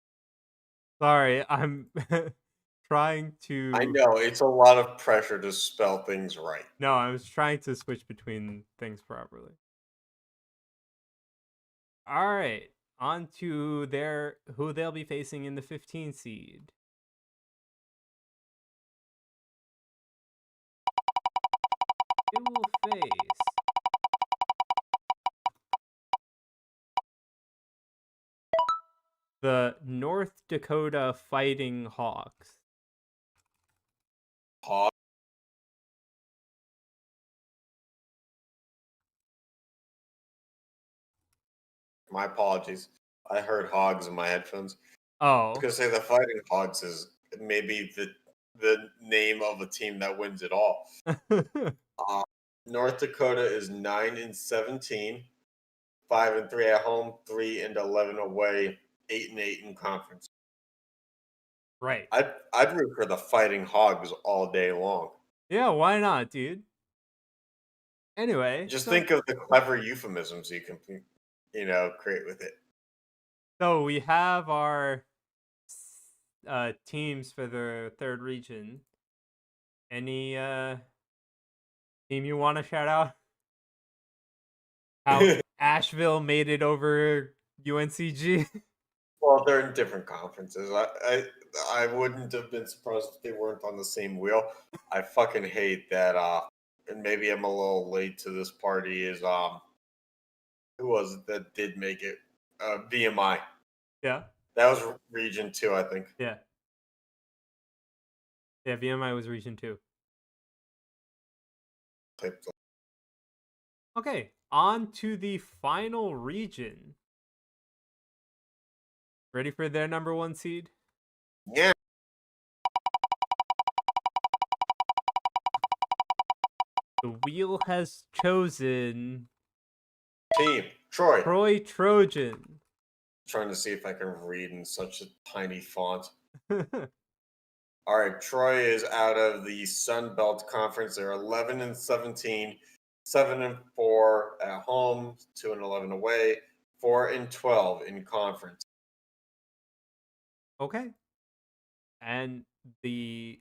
Sorry, I'm trying to. I know it's a lot of pressure to spell things right. No, I was trying to switch between things properly. All right, on to who they'll be facing in the 15 seed. They will face the North Dakota Fighting Hawks. Hawk. My apologies. I heard hogs in my headphones. I Oh, was gonna say the Fighting Hogs is maybe the name of a team that wins it all. North Dakota is 9-17, 5-3 at home, 3-11 away, 8-8 in conference. right. I'd root for the Fighting Hogs all day long. Yeah, why not, dude? Anyway, Just think of the clever euphemisms you can, create with it. so we have our teams for the 3rd region. Any team you want to shout out? How Asheville made it over UNCG? Well, they're in different conferences. I wouldn't have been surprised if they weren't on the same wheel. I fucking hate that. And maybe I'm a little late to this party. Is who was it that did make it? VMI. Yeah. That was Region 2, I think. Yeah. Yeah, VMI was Region 2. Okay, on to the final region. Ready for their number 1 seed? Yeah. The wheel has chosen Team Troy. Troy Trojan. Trying to see if I can read in such a tiny font. All right, Troy is out of the Sun Belt Conference. They're 11-17, 7-4 at home, 2-11 away, 4-12 in conference. Okay. And the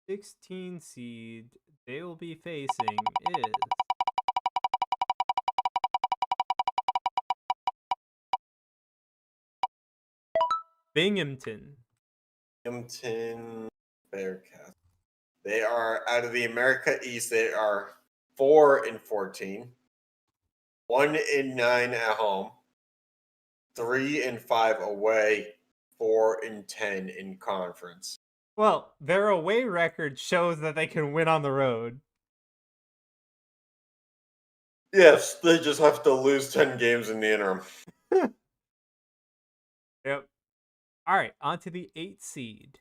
16 seed they will be facing is Binghamton. Binghamton Bearcats. They are out of the America East. They are 4-14, 1-9 at home, 3-5 away, 4-10 in conference. Well, their away record shows that they can win on the road. Yes, they just have to lose 10 games in the interim. Yep. All right, on to the 8 seed.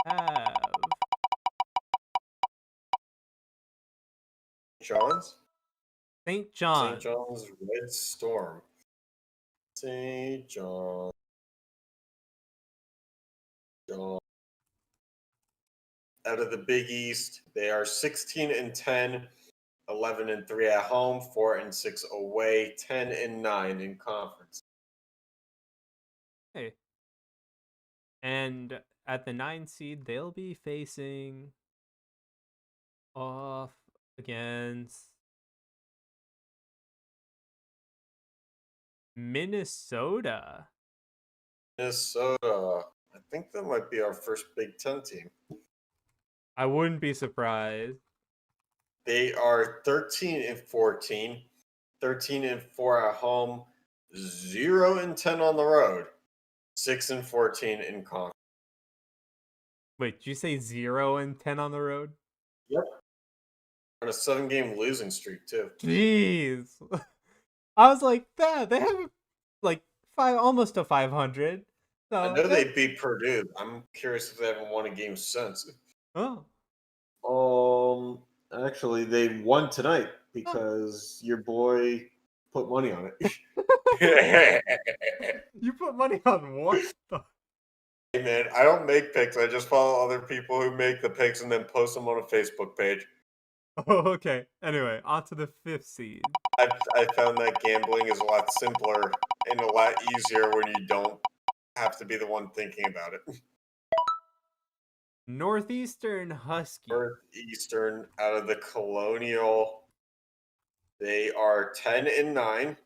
Have John's? St. St. John. John's Red Storm. St. John. John. Out of the Big East, they are 16-10, 11-3 at home, 4-6 away, 10-9 in conference. Hey. And at the 9 seed, they'll be facing off against Minnesota. Minnesota. I think that might be our first Big Ten team. I wouldn't be surprised. They are 13-14, 13-4 at home, 0-10 on the road, 6-14 in conference. Wait, did you say 0-10 on the road? Yep. On a 7-game losing streak too. Jeez. I was like, that they have like almost a 500. So I know they beat Purdue. I'm curious if they haven't won a game since. Oh. Actually, they won tonight because your boy put money on it. You put money on what? Hey man, I don't make picks. I just follow other people who make the picks and then post them on a Facebook page. Oh, okay. Anyway, on to the 5th seed. I found that gambling is a lot simpler and a lot easier when you don't have to be the one thinking about it. Northeastern Husky. Northeastern out of the Colonial. They are 10-9,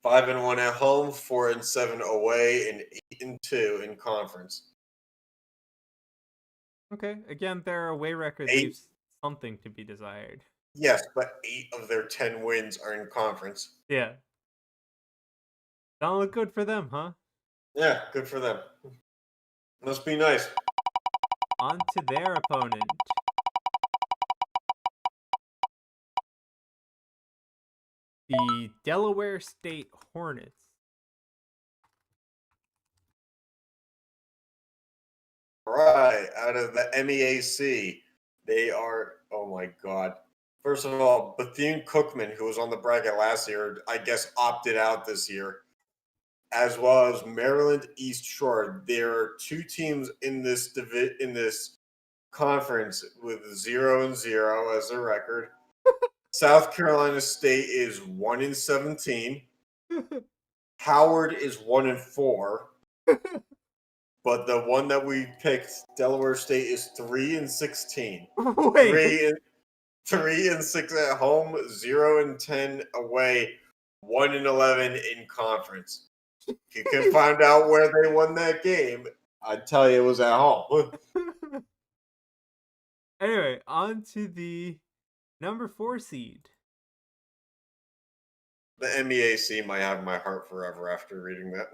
5-1 at home, 4-7 away, and 8-2 in conference. Okay, again, their away record 8. leaves something to be desired. Yes, but 8 of their 10 wins are in conference. Yeah. Don't look good for them, huh? Yeah, good for them. Must be nice. On to their opponent. The Delaware State Hornets. All right, out of the MEAC, they are, oh my God. First of all, Bethune-Cookman, who was on the bracket last year, I guess opted out this year, as well as Maryland East Shore. There are 2 teams in this in this conference with 0-0 as their record. South Carolina State is 1-17. Howard is 1-4. But the one that we picked, Delaware State, is 3-16. Wait. 3-6 at home, 0-10 away, 1-11 in conference. If you can find out where they won that game, I'd tell you it was at home. Anyway, on to the number 4 seed. The MEAC might have my heart forever after reading that.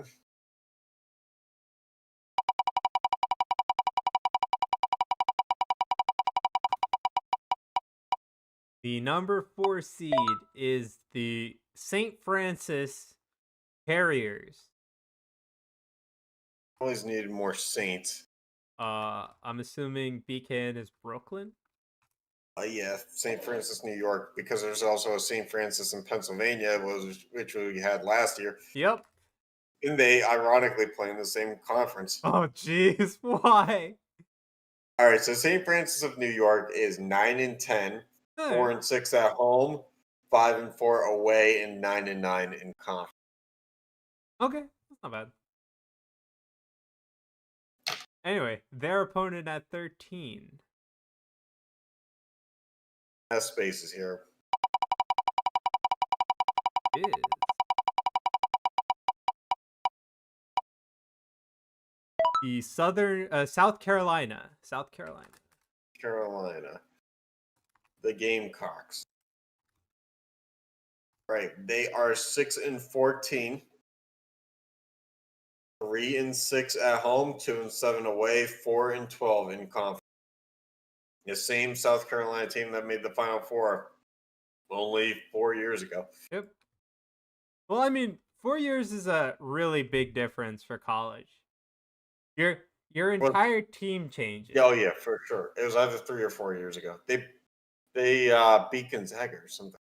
The number 4 seed is the St. Francis Harriers. Always needed more Saints. I'm assuming BKN is Brooklyn. Yeah, St. Francis, New York, because there's also a St. Francis in Pennsylvania, which we had last year. Yep. And they ironically play in the same conference. Oh, jeez. Why? All right, so St. Francis of New York is 9-10, All 4-6 at home, 5-4 away, and 9-9 in conference. Okay, that's not bad. Anyway, their opponent at 13 Has spaces here. is the South Carolina. Carolina, the Gamecocks. Right, they are 6-14, 3-6 at home, 2-7 away, 4-12 in conference. The same South Carolina team that made the Final Four only 4 years ago. Yep. Well, I mean, 4 years is a really big difference for college. Your entire team changes. Oh yeah, for sure. It was either 3 or 4 years ago. They beat Gonzaga or something.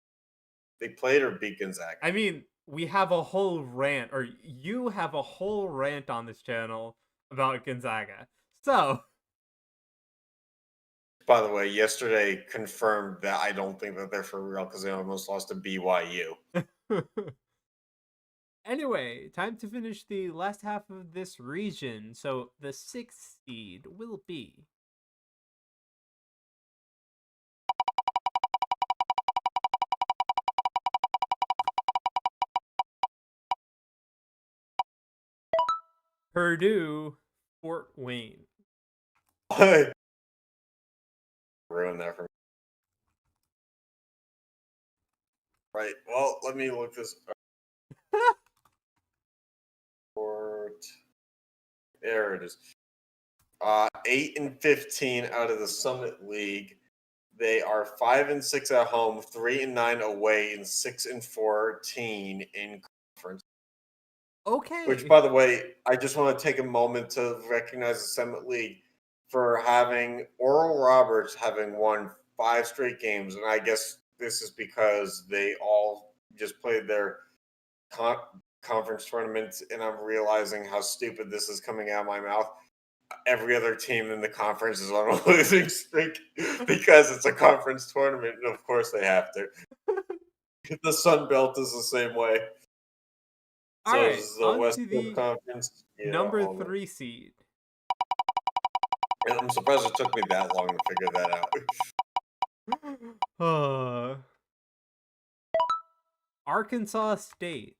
They played or beat Gonzaga. I mean, we have a whole rant, or you have a whole rant on this channel about Gonzaga. So, By the way, yesterday confirmed that I don't think that they're for real because they almost lost to BYU. anyway, time to finish the last half of this region. So, the 6th seed will be Purdue Fort Wayne. Ruin that for me. Right. Well, let me look this up. There it is. 8-15 out of the Summit League. They are 5-6 at home, 3-9 away, and 6-14 in conference. Okay. Which, by the way, I just want to take a moment to recognize the Summit League for having Oral Roberts having won 5 straight games, and I guess this is because they all just played their conference tournaments, and I'm realizing how stupid this is coming out of my mouth. Every other team in the conference is on a losing streak because it's a conference tournament, and of course they have to. The Sun Belt is the same way. All So right, is the on West to Coast the Conference. number 3 seed. I'm surprised it took me that long to figure that out. Arkansas State.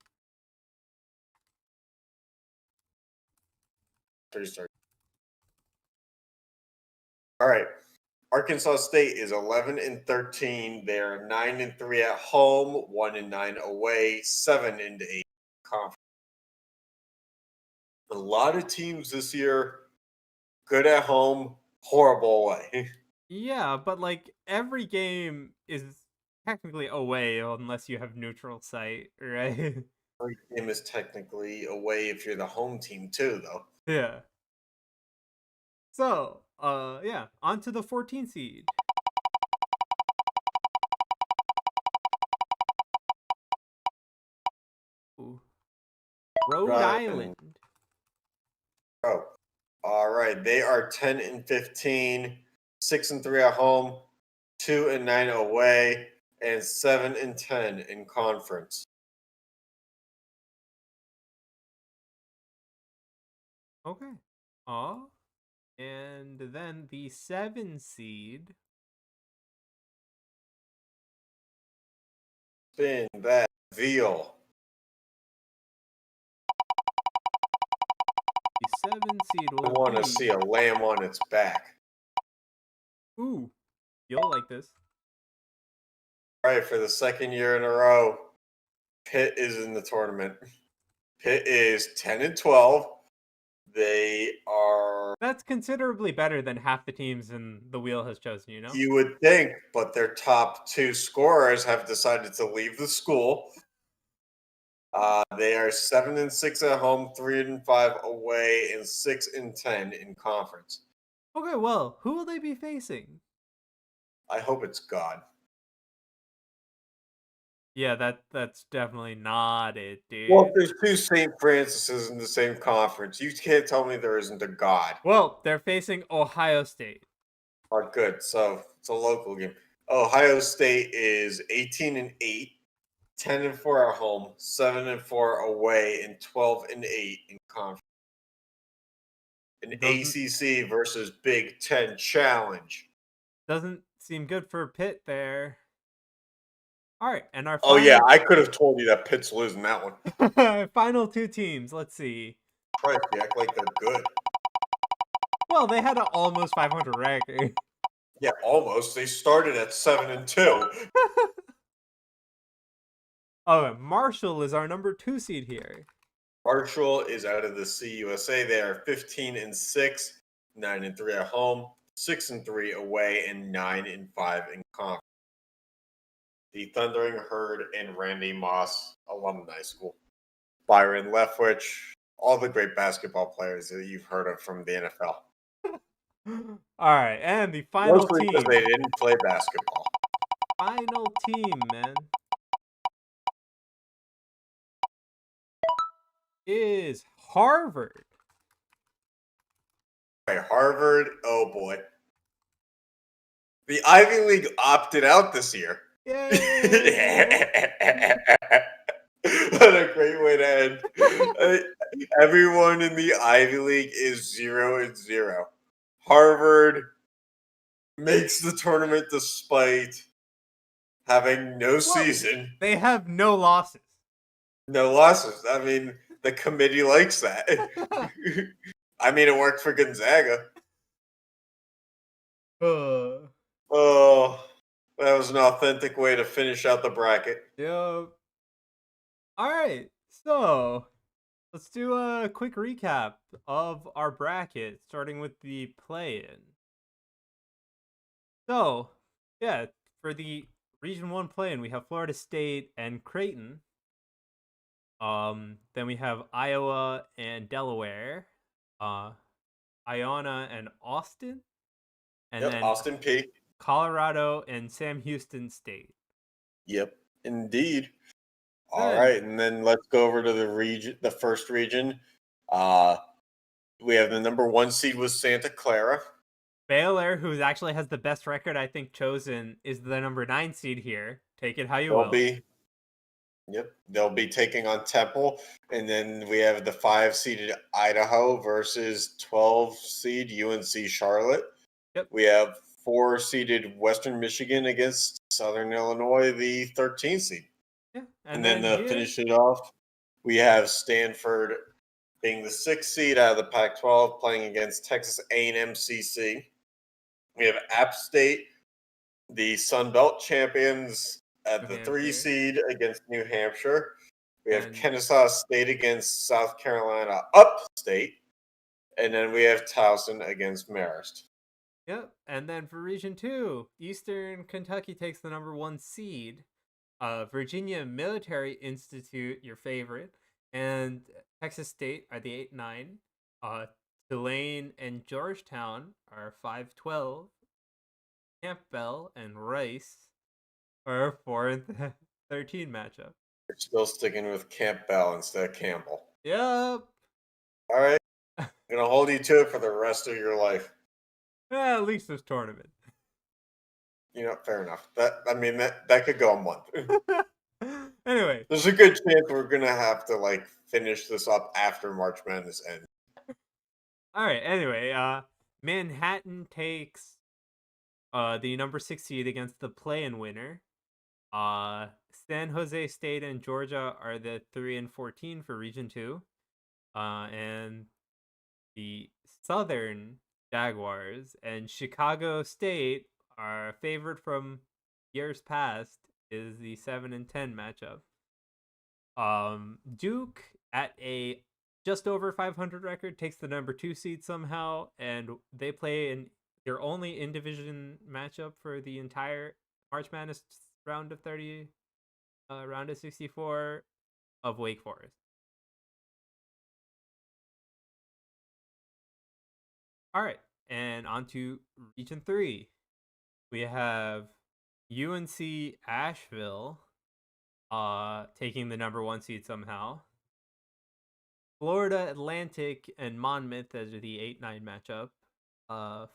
All right. Arkansas State is 11-13. They're 9-3 at home, 1-9 away, 7-8 conference. A lot of teams this year, good at home, horrible away. Yeah, but like every game is technically away unless you have neutral site, right? Every game is technically away if you're the home team too, though. Yeah. So, yeah, on to the 14 seed. Ooh. Rhode Island. Oh, all right. They are 10-15, 6-3 at home, 2-9 away, and 7-10 in conference. Okay. And then the 7 seed. Spin that veal. The 7 seed I will want to be... see a lamb on its back. Ooh, you'll like this. All right, for the second year in a row, Pitt is in the tournament. Pitt is 10-12. They are, That's considerably better than half the teams in the wheel has chosen, you would think, but their top two scorers have decided to leave the school. They are 7-6 at home, 3-5 away, and 6-10 in conference. Okay, well, who will they be facing? I hope it's God. Yeah, that's definitely not it, Well, dude. if there's two St. Francis's in the same conference, you can't tell me there isn't a God. Well, they're facing Ohio State. Oh, good. So it's a local game. Ohio State is 18-8, 10-4 at home, 7-4 away, and 12-8 in conference. An Doesn't ACC versus Big Ten challenge. doesn't seem good for Pitt there. All right, and our Oh yeah, final I could have told you that Pitt's losing that one. final two teams. Let's see. Christ, they act like they're good. Well, they had an almost 500 record. Yeah, almost. They started at 7-2. Oh, Marshall is our number 2 seed here. Marshall is out of the CUSA. They are 15-6, 9-3 at home, 6-3 away, and 9-5 in conference. The Thundering Herd and Randy Moss Alumni School. Byron Leftwich, all the great basketball players that you've heard of from the NFL. All right, and the final Mostly team. because they didn't play basketball. Final team, man, is Harvard. Okay, Harvard, oh boy. The Ivy League opted out this year. Yay! What a great way to end. Everyone in the Ivy League is 0-0. Harvard makes the tournament despite having no season, They have no losses. no losses. I mean, the committee likes that. I mean, it worked for Gonzaga. Oh, that was an authentic way to finish out the bracket. Yep. All right, so let's do a quick recap of our bracket, starting with the play-in. So, yeah, for the Region 1 play-in, we have Florida State and Creighton. Then we have Iowa and Delaware, Iona and Austin, and then Austin P. Colorado and Sam Houston State. Yep, indeed. All Good. right, and then let's go over to the first region. We have the number 1 seed with Santa Clara. Baylor, who actually has the best record, I think, chosen, is the number 9 seed here. Take it how you will. They'll be taking on Temple, and then we have the 5-seeded Idaho versus 12-seed UNC Charlotte. Yep. We have 4-seeded Western Michigan against Southern Illinois, the 13th seed. Yeah, and then to finish it off, we have Stanford being the 6th seed out of the Pac-12, playing against Texas A&M CC. We have App State, the Sun Belt champions, at the 3 seed against New Hampshire. We have Kennesaw State against South Carolina Upstate. And then we have Towson against Marist. Yep. And then for Region 2, Eastern Kentucky takes the number 1 seed. Virginia Military Institute, your favorite, and Texas State are the 8-9. Tulane and Georgetown are 5-12. Campbell and Rice are a 4-13 matchup. We're still sticking with Campbell instead of Campbell. Yep. All right. I'm going to hold you to it for the rest of your life. At least this tournament. Fair enough. That could go a month. Anyway. There's a good chance we're going to have to, finish this up after March Madness ends. All right. Anyway, Manhattan takes the number 6 seed against the play-in winner. San Jose State and Georgia are the 3-14 for Region 2. And the Southern Jaguars and Chicago State are favored from years past is the 7-10 matchup. Duke at a just over 500 record, takes the number 2 seed somehow, and they play in their only in division matchup for the entire March Madness round of 30, round of 64 of Wake Forest. All right, and on to Region 3. We have UNC Asheville taking the number 1 seed somehow. Florida Atlantic and Monmouth as the 8-9 matchup.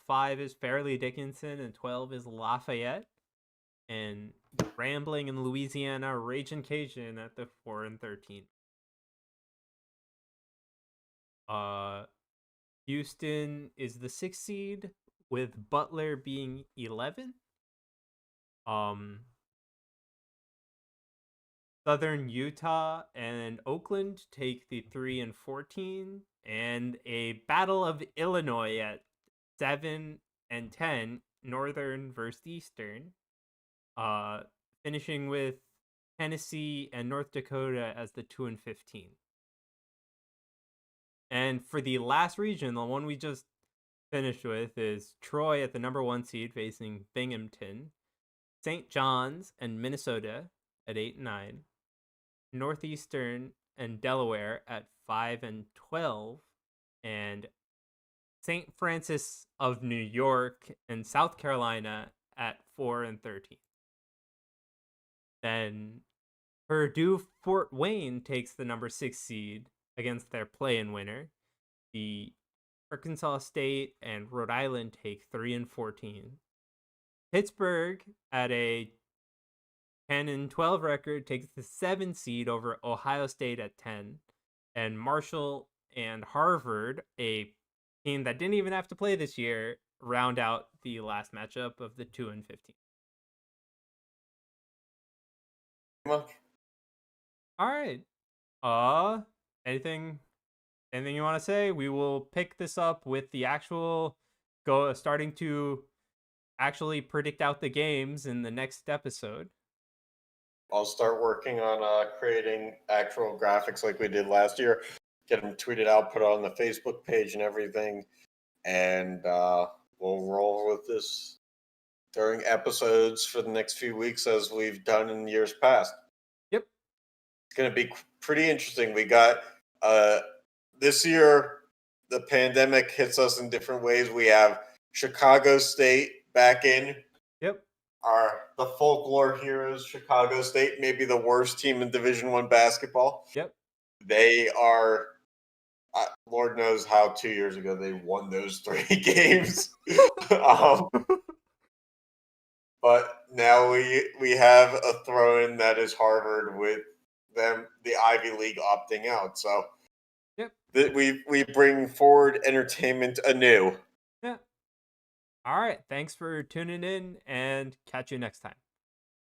5 is Fairleigh Dickinson and 12 is Lafayette. And Grambling and Louisiana, Ragin' Cajun at the 4 and 13. Houston is the 6th seed with Butler being 11. Southern Utah and Oakland take the 3 and 14, and a battle of Illinois at 7 and 10, Northern versus Eastern, finishing with Tennessee and North Dakota as the 2 and 15. And for the last region, the one we just finished with, is Troy at the number 1 seed facing Binghamton, St. John's and Minnesota at 8 and 9. Northeastern and Delaware at 5 and 12, and St. Francis of New York and South Carolina at 4 and 13. Then Purdue Fort Wayne takes the number 6 seed against their play-in winner. The Arkansas State and Rhode Island take 3 and 14. Pittsburgh at a 10 and 12 record takes the 7 seed over Ohio State at 10. And Marshall and Harvard, a team that didn't even have to play this year, round out the last matchup of the 2 and 15. Much. All right. Anything you want to say? We will pick this up with the actual starting to actually predict out the games in the next episode. I'll start working on creating actual graphics like we did last year. Get them tweeted out, put it on the Facebook page and everything. And we'll roll with this during episodes for the next few weeks as we've done in years past. Yep. It's going to be pretty interesting. We got this year, the pandemic hits us in different ways. We have Chicago State back in. Yep. The folklore heroes, Chicago State, maybe the worst team in Division I basketball. Yep. They are, Lord knows how 2 years ago they won those 3 games. But now we have a throw-in that is Harvard with them, the Ivy League opting out. So yep, we bring forward entertainment anew. Yeah. All right. Thanks for tuning in, and catch you next time.